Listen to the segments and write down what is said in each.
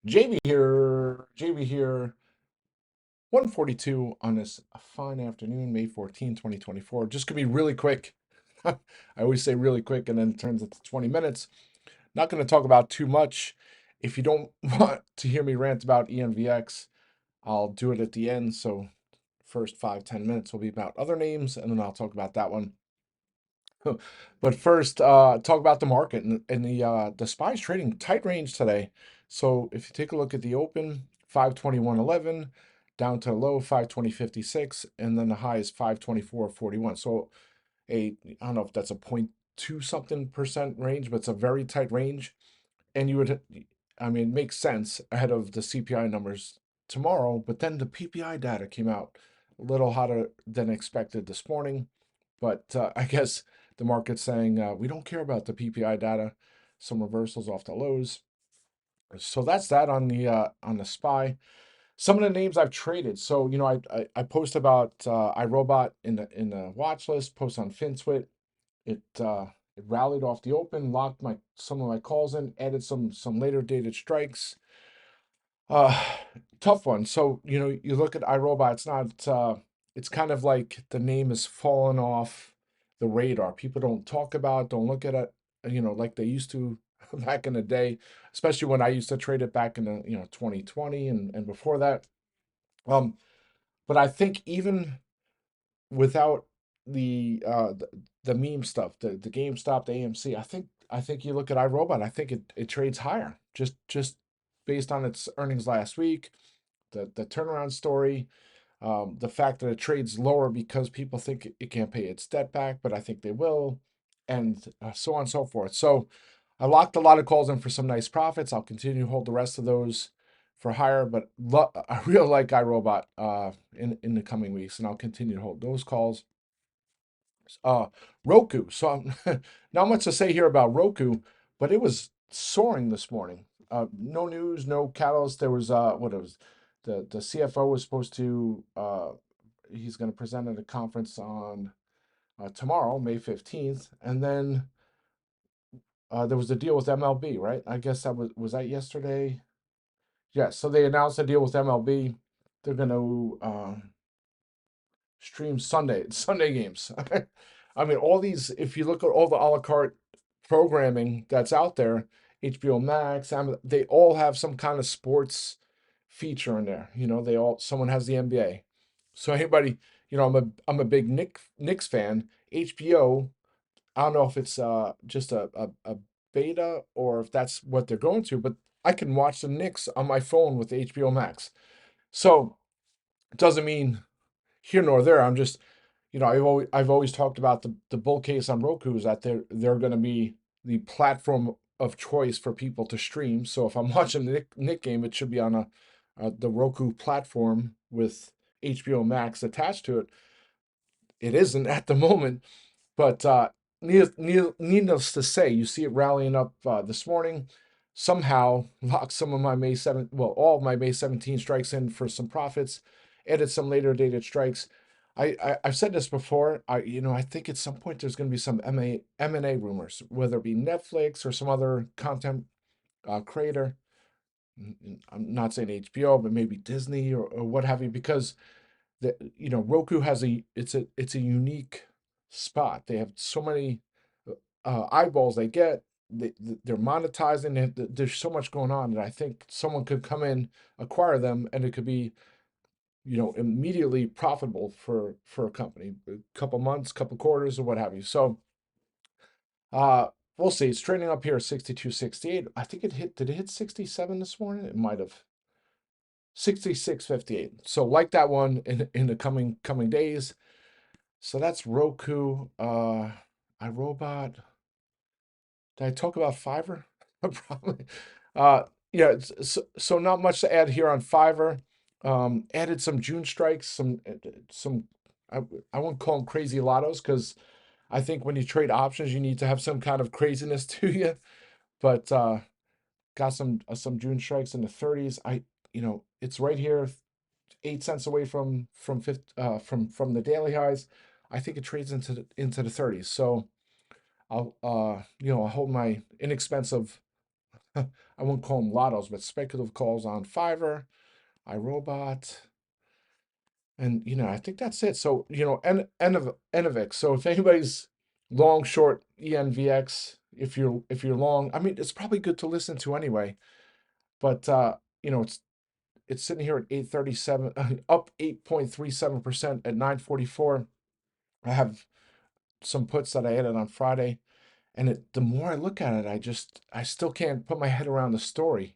JB here, 142 on this fine afternoon, May 14, 2024. Just gonna be really quick. I always say really quick and then it turns into 20 minutes. Not gonna talk about too much. If you don't want to hear me rant about ENVX, I'll do it at the end. So first 5, 10 minutes will be about other names, and then I'll talk about that one. But first, talk about the market and the SPY's trading tight range today. So if you take a look at the open, 521.11 down to low 520.56, and then the high is 524.41. So I don't know if that's a 0.2 something percent range, but it's a very tight range. And I mean, it makes sense ahead of the CPI numbers tomorrow. But then the PPI data came out a little hotter than expected this morning. But I guess the market's saying we don't care about the PPI data. Some reversals off the lows. So that's that on the SPY. Some of the names I've traded. So I post about iRobot in the watch list. Post on FinTwit. It rallied off the open, locked some of my calls in, added some later dated strikes. Uh, Tough one. So, you look at iRobot, it's kind of like the name has fallen off the radar. People don't talk about, don't look at it, like they used to back in the day, especially when I used to trade it back in the, 2020 and before that. Um, but I think even without the meme stuff, the GameStop, the AMC, I think you look at iRobot, I think it trades higher just based on its earnings last week, the turnaround story, the fact that it trades lower because people think it can't pay its debt back, but I think they will, and so on and so forth. So I locked a lot of calls in for some nice profits. I'll continue to hold the rest of those for higher, but I really like iRobot in the coming weeks, and I'll continue to hold those calls. Uh, Roku. So not much to say here about Roku, but it was soaring this morning. No news, no catalyst. There was what it was. The CFO was supposed to he's going to present at a conference on tomorrow, May 15th, and then there was a deal with MLB, right? I guess that was that yesterday. Yes. So they announced a deal with MLB. They're going to stream Sunday games. I mean, all these. If you look at all the a la carte programming that's out there, HBO Max, they all have some kind of sports feature in there. Someone has the NBA. So anybody, I'm a big Knicks fan. HBO. I don't know if it's just a beta or if that's what they're going to, but I can watch the Knicks on my phone with HBO Max. So it doesn't mean here nor there. I'm just, I've always talked about the bull case on Roku is that they're going to be the platform of choice for people to stream. So if I'm watching the Nick game, it should be on the Roku platform with HBO Max attached to it. It isn't at the moment, but needless to say, you see it rallying up this morning. Somehow locked some of my all of my May 17 strikes in for some profits, added some later dated strikes. I've said this before. I think at some point there's going to be some M&A rumors, whether it be Netflix or some other content creator. I'm not saying HBO, but maybe Disney or what have you, because Roku it's a unique spot. They have so many eyeballs they get. They're monetizing. There's so much going on that I think someone could come in, acquire them, and it could be immediately profitable for a company, a couple months, couple quarters, or what have you. So uh, we'll see. It's trading up here at 62.68. I think it hit. Did it hit 67 this morning? It might have. 66.58. So like that one in the coming days. So that's Roku. iRobot. Did I talk about Fiverr? Probably. Uh, yeah. So not much to add here on Fiverr. Added some June strikes. Some. I, I won't call them crazy lottos because I think when you trade options, you need to have some kind of craziness to you. But got some June strikes in the 30s. It's right here, 8 cents away from the daily highs. I think it trades into the 30s. So I'll hold my inexpensive I won't call them lottos, but speculative calls on Fiverr, iRobot, and I think that's it. So ENVX. So if anybody's long, short ENVX, if you're long, I mean, it's probably good to listen to anyway. But it's sitting here at 837, up 8.37% at 944. I have some puts that I added on Friday, and the more I look at it, I still can't put my head around the story,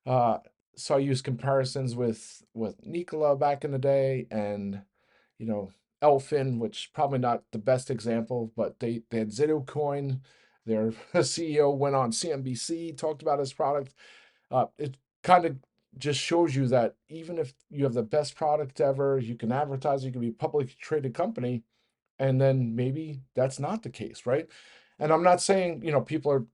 Uh, so I use comparisons with Nikola back in the day, and you know Elfin, which probably not the best example, but they had Zitto Coin. Their CEO went on CNBC, talked about his product. It kind of just shows you that even if you have the best product ever, you can advertise, you can be a publicly traded company, and then maybe that's not the case, right? And I'm not saying, people are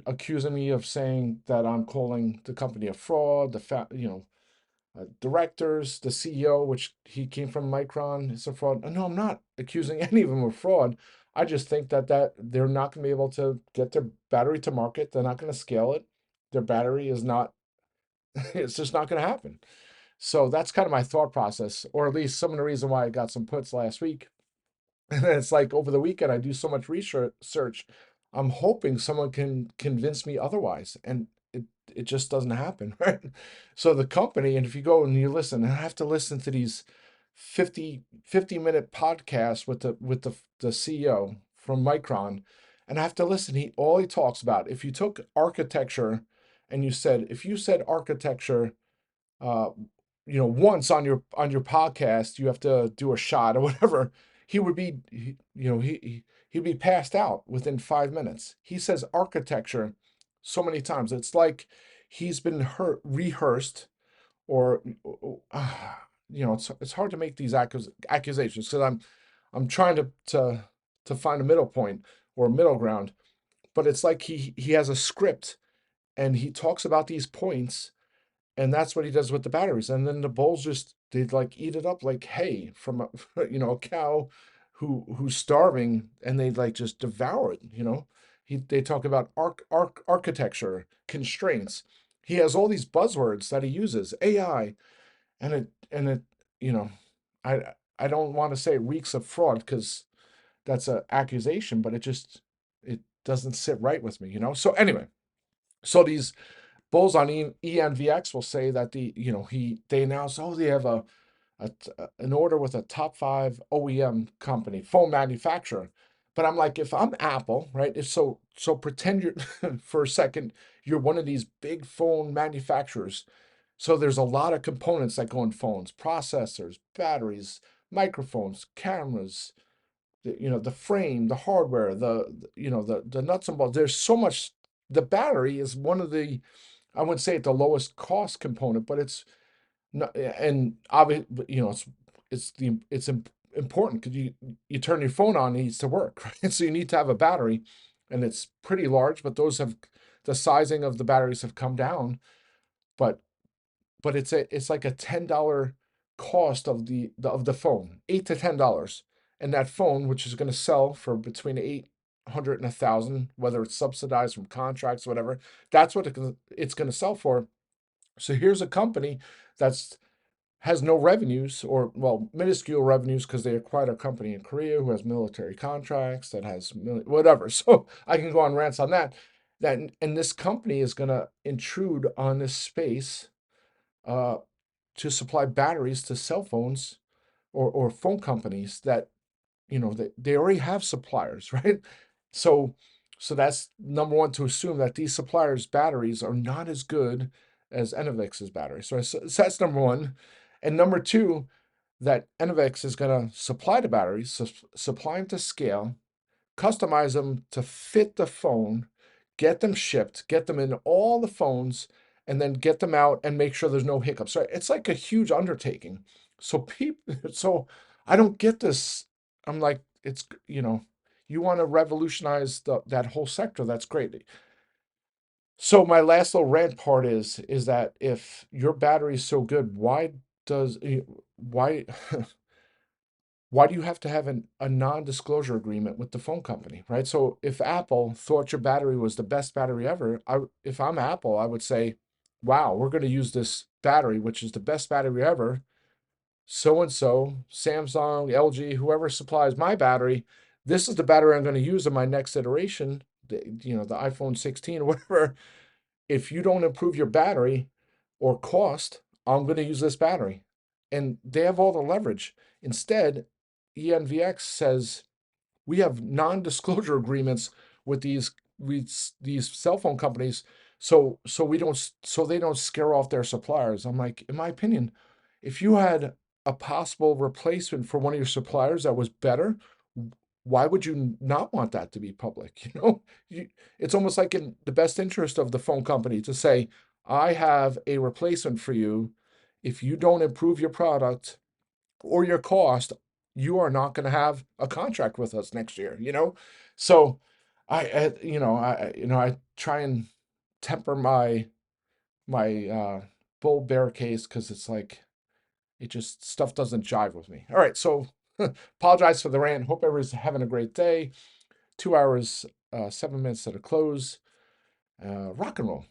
accusing me of saying that I'm calling the company a fraud, directors, the CEO, which he came from Micron, is a fraud. No, I'm not accusing any of them of fraud. I just think that they're not going to be able to get their battery to market. They're not going to scale it. Their battery is not, it's just not going to happen. So that's kind of my thought process, or at least some of the reason why I got some puts last week. And it's like over the weekend, I do so much research. I'm hoping someone can convince me otherwise, and it just doesn't happen, right? So the company, and if you go and you listen, and I have to listen to these 50 minute podcasts with the CEO from Micron, and I have to listen. All he talks about, if you took architecture and if you said architecture uh, once on your podcast, you have to do a shot or whatever. He'd be passed out within 5 minutes. He says architecture so many times. It's like he's been rehearsed, or it's hard to make these accusations because I'm trying to find a middle point or a middle ground. But it's like he has a script and he talks about these points, and that's what he does with the batteries. And then the bulls they'd like eat it up like hay from a a cow who's starving, and they'd like just devour it. They talk about architecture constraints. He has all these buzzwords that he uses, AI, and it you know I I don't want to say it reeks of fraud because that's an accusation, but it doesn't sit right with me. So anyway, so these bulls on ENVX will say that they announce, oh, they have an order with a top 5 OEM company, phone manufacturer. But I'm like, if I'm Apple, right? If so pretend you're for a second you're one of these big phone manufacturers. So there's a lot of components that go in phones: processors, batteries, microphones, cameras, the frame, the hardware, the nuts and bolts. There's so much. The battery is one of the, I wouldn't say it's the lowest cost component, but it's not, and obviously, it's important because you turn your phone on, it needs to work, right? So you need to have a battery, and it's pretty large, but the sizing of the batteries have come down, but it's like a $10 cost of the phone, $8 to $10, and that phone, which is going to sell for between 800 and 1,000, whether it's subsidized from contracts, whatever, that's what it's going to sell for. So here's a company that's has no revenues, or well, minuscule revenues, because they acquired a company in Korea who has military contracts that has whatever. So I can go on rants on that. And this company is going to intrude on this space uh, to supply batteries to cell phones or phone companies that they already have suppliers, right? So that's number one, to assume that these suppliers' batteries are not as good as Enovix's battery. So that's number one. And number two, that Enovix is going to supply the batteries, supply them to scale, customize them to fit the phone, get them shipped, get them in all the phones, and then get them out and make sure there's no hiccups. Right? It's like a huge undertaking. So I don't get this. I'm like, you want to revolutionize that whole sector. That's great. So my last little rant part is that if your battery is so good, why why do you have to have a non-disclosure agreement with the phone company, right? So if Apple thought your battery was the best battery ever, if I'm Apple, I would say, wow, we're going to use this battery, which is the best battery ever. So and so, Samsung, LG, whoever supplies my battery, this is the battery I'm going to use in my next iteration, the iPhone 16 or whatever. If you don't improve your battery or cost, I'm going to use this battery. And they have all the leverage. Instead, ENVX says we have non-disclosure agreements with these cell phone companies, so they don't scare off their suppliers. I'm like, in my opinion, if you had a possible replacement for one of your suppliers that was better, why would you not want that to be public? It's almost like in the best interest of the phone company to say, I have a replacement for you. If you don't improve your product or your cost, you are not going to have a contract with us next year. So I try and temper my bull bear case, because it's like it just stuff doesn't jive with me. All right, so apologize for the rant. Hope everybody's having a great day. 2 hours, 7 minutes to the close. Rock and roll.